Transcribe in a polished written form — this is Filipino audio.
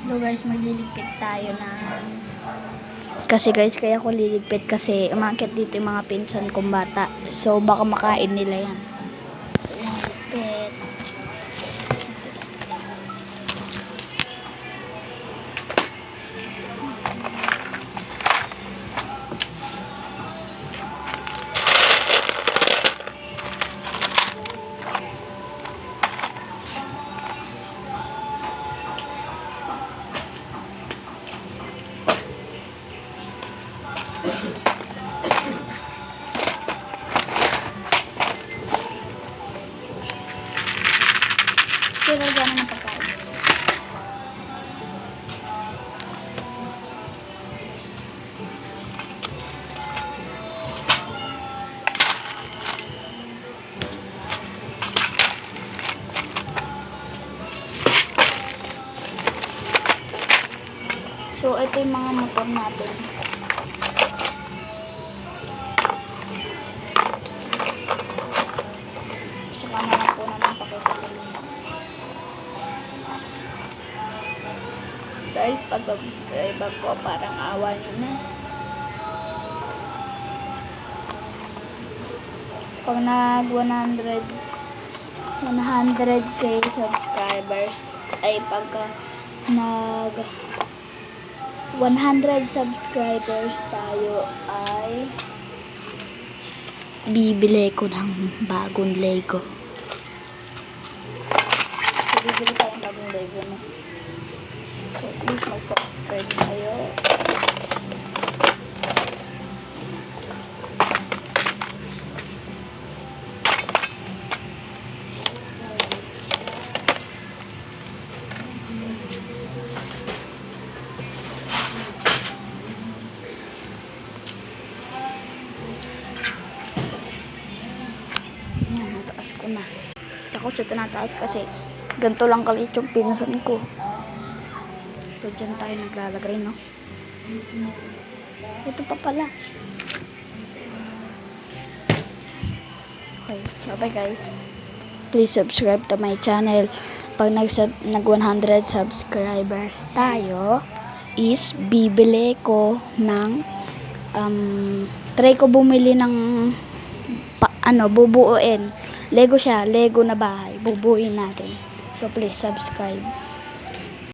So guys, magliligpit tayo na. Kasi guys, kaya ko liligpit kasi umakyat dito yung mga pinsan kong bata. So baka makain nila yan. So liligpit. Pero gano'n ng pagkain. So, ito yung mga motor natin. Saka na lang po naman pakita sa inyo. Guys, pa-subscribe ako. Parang awa nyo na. Pag nag 100k subscribers, ay pagka nag 100 subscribers tayo ay bibili ko ng bagong Lego. So, bibili tayo ng bagong Lego, no? So, please mag-subscribe tayo. Yan, nataas ko na. Takot siya tinataas kasi ganito lang kalit yung pinsan ko. So, dyan tayo naglalagay, no? Ito pa pala. Okay, bye-bye guys. Please subscribe to my channel. Pag nag 100 subscribers tayo, is bibili ko ng try ko bumili ng bubuuin. Lego siya, Lego na bahay. Bubuuin natin. So, please subscribe.